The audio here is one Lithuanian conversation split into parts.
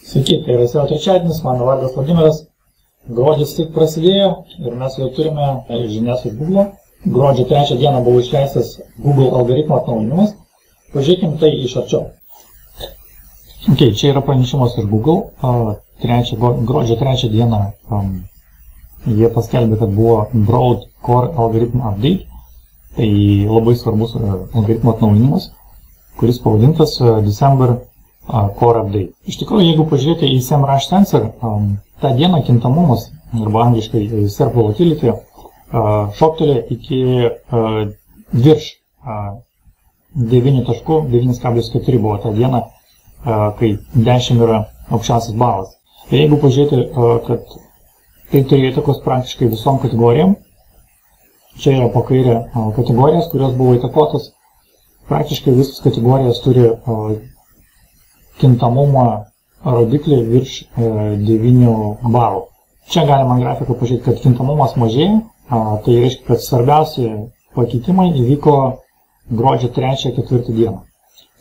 Sveiki, tai yra SEO trečiadienis, mano vardas Vladimiras. Gruodis tik prasidėjo ir mes jau turime žinias iš Google. Gruodžio 3 dieną buvo išleistas Google algoritmo atnaujinimas. Pažiūrėkime tai iš arčiau. Čia yra pranešimas iš Google. Gruodžio 3 dieną jie paskelbė, kad buvo Broad Core Algorithm Update. Tai labai svarbus algoritmo atnaujinimas, kuris pavadintas December Core Update. Iš tikrųjų, jeigu pažiūrėti į SEMrush Sensor, tą dieną kintamumas, arba angliškai SERP volatility, šoktelė iki virš 9.4 buvo tą dieną, kai 10 yra aukščiausias balas. Ir jeigu pažiūrėti, kad tai turėjo įtakos praktiškai visom kategorijom, čia yra po kairė kategorijos, kurios buvo įtakotas. Praktiškai visos kategorijos turi kintamumo rodiklį virš 9 balų. Čia galima grafiką pažiūrėti, kad kintamumas mažėja, tai reiškia, kad svarbiausi pakeitimai įvyko gruodžio 3-4 dieną.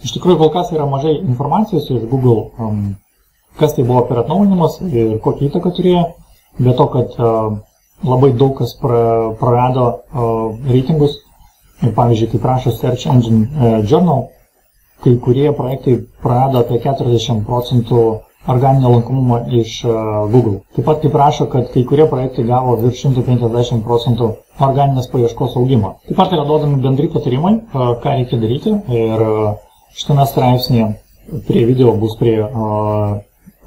Iš tikrųjų, kol kas yra mažai informacijos iš Google, kas tai buvo per atnaujinimas ir kokią įtaką turėjo, be to, kad labai daug kas prarado reitingus. Pavyzdžiui, kaip rašo Search Engine Journal, kai kurie projektai prarado apie 40% organinio lankomumo iš Google. Taip pat kaip rašo, kad kai kurie projektai gavo virš 150% organinės paieškos augimo. Taip pat yra duodami bendri patarimai, ką reikia daryti. Ir šitame straipsnėje prie video bus prie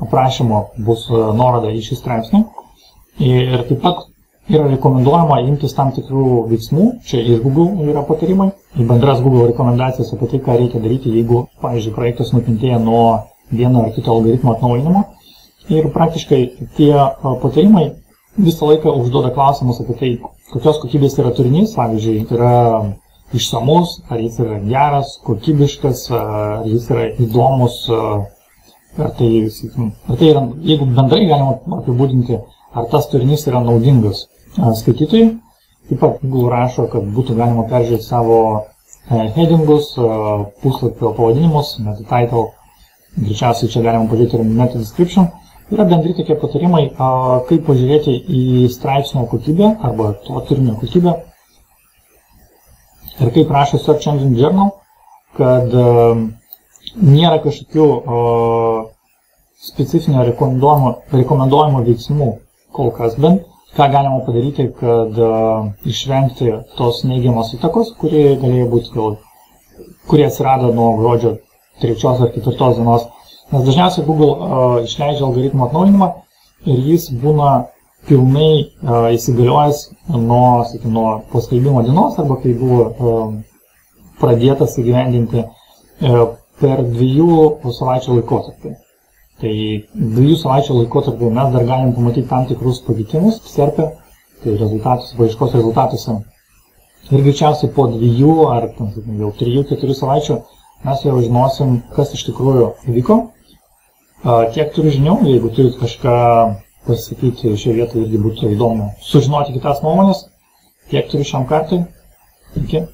aprašymo bus nuoroda į šį straipsnį. Ir taip pat yra rekomenduojama imtis tam tikrų veiksmų, čia iš Google yra patarimai, į bendras Google rekomendacijas apie tai, ką reikia daryti, jeigu, pavyzdžiui, projektas nukentėjo nuo vieno ar kito algoritmo atnaujinimo. Ir praktiškai tie patarimai visą laiką užduoda klausimus apie tai, kokios kokybės yra turinys, pavyzdžiui, yra išsamus, ar jis yra geras, kokybiškas, ar jis yra įdomus, ar tai yra, jeigu bendrai galima apibūdinti, ar tas turinys yra naudingas skaitytojai. Taip pat Google rašo, kad būtų galima peržiūrėti savo headingus, puslapio pavadinimus, meta title, greičiausiai čia galima pažiūrėti ir meta description. Yra bendri tokie patarimai, kaip pažiūrėti į straipsnio kokybę arba to turinio kokybę. Ir kaip rašo Search Engine Journal, kad nėra kažkokių specifinio rekomenduojamo veiksmų kol kas bent, ką galima padaryti, kad išvengti tos neigiamos įtakos, kurie galėjo būti, kurie atsirado nuo gruodžio 3 ar 4 dienos. Nes dažniausiai Google išleidžia algoritmo atnaujinimą ir jis būna pilnai įsigaliojęs nuo paskelbimo dienos arba kai buvo pradėtas įgyvendinti per 2 savaičių laikotarpį. Tai 2 savaičių laikotarpį mes dar galim pamatyti tam tikrus pakeitimus SERP, tai paieškos rezultatuose. Ir greičiausiai po 2 ar jau 3-4 savaičių mes jau žinosim, kas iš tikrųjų įvyko. Tiek turiu žinių, jeigu turit kažką pasakyti šioje vietoje, irgi būtų įdomu sužinoti kitas nuomonės. Tiek turiu šiam kartui. Iki.